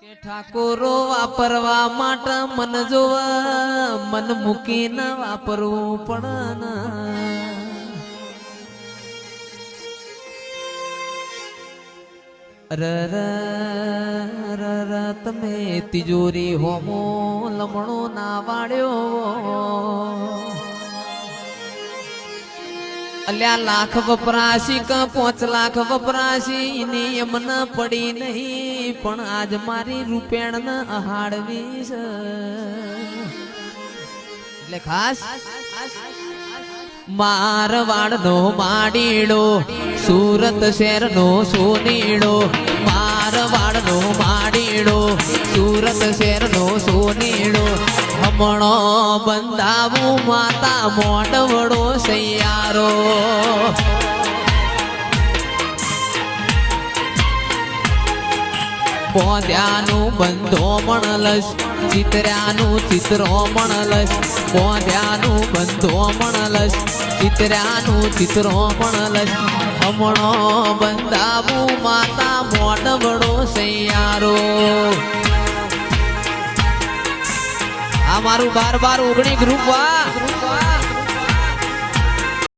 ઠાકોરો વાપરવા માટે મન જોવા મન મૂકીને વાપરવું પડે તમે તિજોરી હોમો લમણો ના વાળ્યો અલ્યા લાખ વપરાશી ક 5 લાખ વપરાશી ની એમને પડી નહીં પણ આજ મારી રૂપેણ ને અહાડવી છે એટલે ખાસ મારવાડ નો માડીડો સુરત શહેર નો સોનીડો મારવાડ નો માડીડો સુરત શહેર નો સોનીડો હમણો બંધાવું માતા મોઢવડો સૈયારો પોંધ્યાનું બંધો મણલસ ચિતર્યાનું ચિત્રો મણલસ પોંધ્યાનું બંધો મણલસ ચિતર્યાનું ચિત્રો મણલસ હમણો બંધાવું માતા મોઢવડો સૈયારો આ મારું 12-12 19 ગ્રુપ વાહ